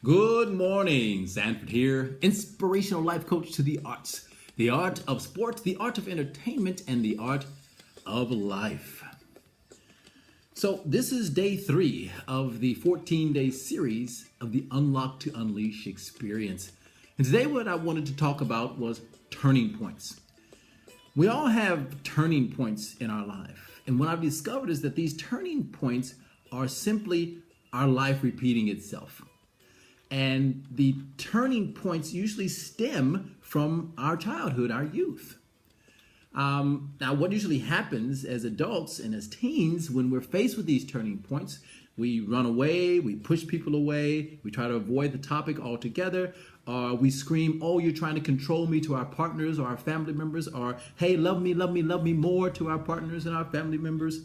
Good morning, Sanford here, inspirational life coach to the art of sports, the art of entertainment, and the art of life. So this is day 3 of the 14-day series of the Unlock to Unleash experience. And today what I wanted to talk about was turning points. We all have turning points in our life. And what I've discovered is that these turning points are simply our life repeating itself. And the turning points usually stem from our childhood, our youth. Now, what usually happens as adults and as teens when we're faced with these turning points, we run away, we push people away, we try to avoid the topic altogether, we scream, "Oh, you're trying to control me," to our partners or our family members, or "Hey, love me, love me, love me more," to our partners and our family members.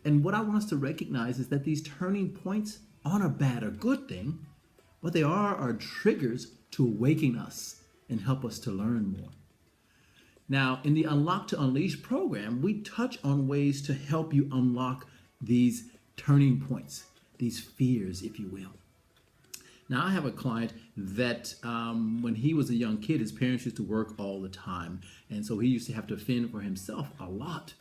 And what I want us to recognize is that these turning points aren't a bad or good thing. What they are triggers to awaken us and help us to learn more. Now, in the Unlock to Unleash program, we touch on ways to help you unlock these turning points, these fears, if you will. Now, I have a client that when he was a young kid, his parents used to work all the time. And so he used to have to fend for himself a lot.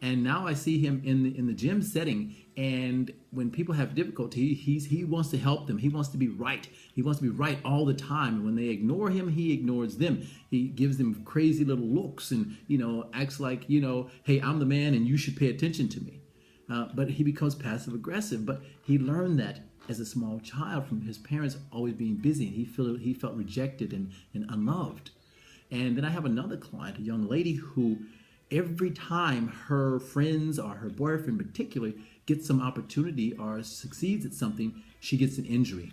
And now I see him in the gym setting, and when people have difficulty, he wants to help them. He wants to be right. He wants to be right all the time. And when they ignore him, he ignores them. He gives them crazy little looks and, acts like, "Hey, I'm the man and you should pay attention to me." But he becomes passive aggressive. But he learned that as a small child from his parents always being busy, and he felt rejected and unloved. And then I have another client, a young lady who every time her friends or her boyfriend particularly gets some opportunity or succeeds at something, she gets an injury.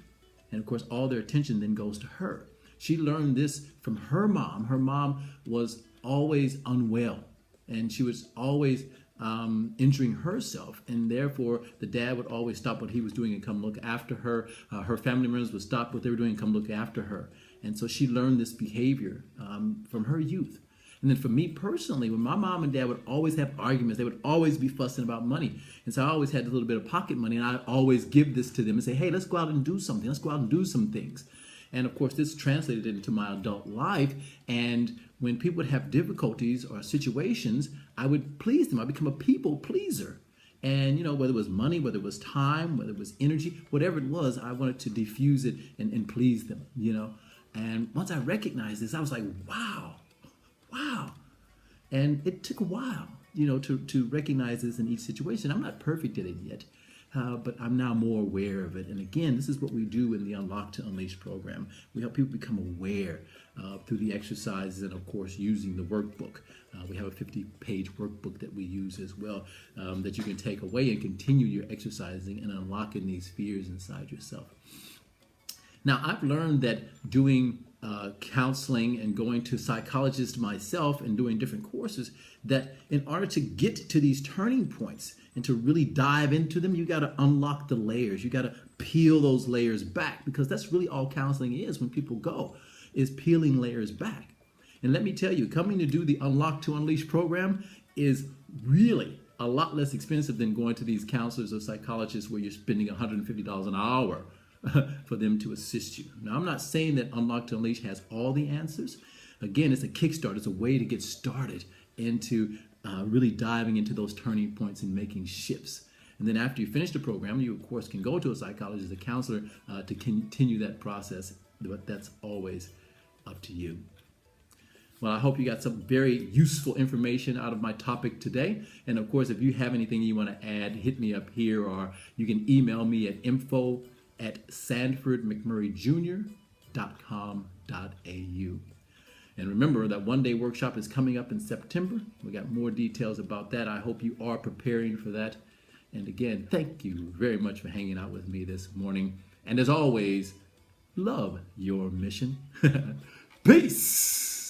And of course, all their attention then goes to her. She learned this from her mom. Her mom was always unwell, and she was always injuring herself. And therefore, the dad would always stop what he was doing and come look after her. Her family members would stop what they were doing and come look after her. And so she learned this behavior from her youth. And then for me personally, when my mom and dad would always have arguments, they would always be fussing about money. And so I always had a little bit of pocket money, and I'd always give this to them and say, "Hey, let's go out and do something. Let's go out and do some things." And of course, this translated into my adult life. And when people would have difficulties or situations, I would please them. I become a people pleaser. And, whether it was money, whether it was time, whether it was energy, whatever it was, I wanted to diffuse it and please them, And once I recognized this, I was like, wow. And it took a while, to recognize this in each situation. I'm not perfect at it yet, but I'm now more aware of it. And again, this is what we do in the Unlock to Unleash program. We help people become aware through the exercises and, of course, using the workbook. We have a 50-page workbook that we use as well that you can take away and continue your exercising and unlocking these fears inside yourself. Now, I've learned that doing counseling and going to psychologists myself and doing different courses, that in order to get to these turning points and to really dive into them, you got to unlock the layers. You got to peel those layers back, because that's really all counseling is when people go, is peeling layers back. And let me tell you, coming to do the Unlock to Unleash program is really a lot less expensive than going to these counselors or psychologists where you're spending $150 an hour for them to assist you. Now, I'm not saying that Unlock to Unleash has all the answers. Again, it's a kickstart. It's a way to get started into really diving into those turning points and making shifts. And then after you finish the program, you, of course, can go to a psychologist, a counselor, to continue that process. But that's always up to you. Well, I hope you got some very useful information out of my topic today. And of course, if you have anything you want to add, hit me up here, or you can email me at info@sanfordmcmurrayjr.com.au. And remember, that one-day workshop is coming up in September. We got more details about that. I hope you are preparing for that. And again, thank you very much for hanging out with me this morning. And as always, love your mission. Peace.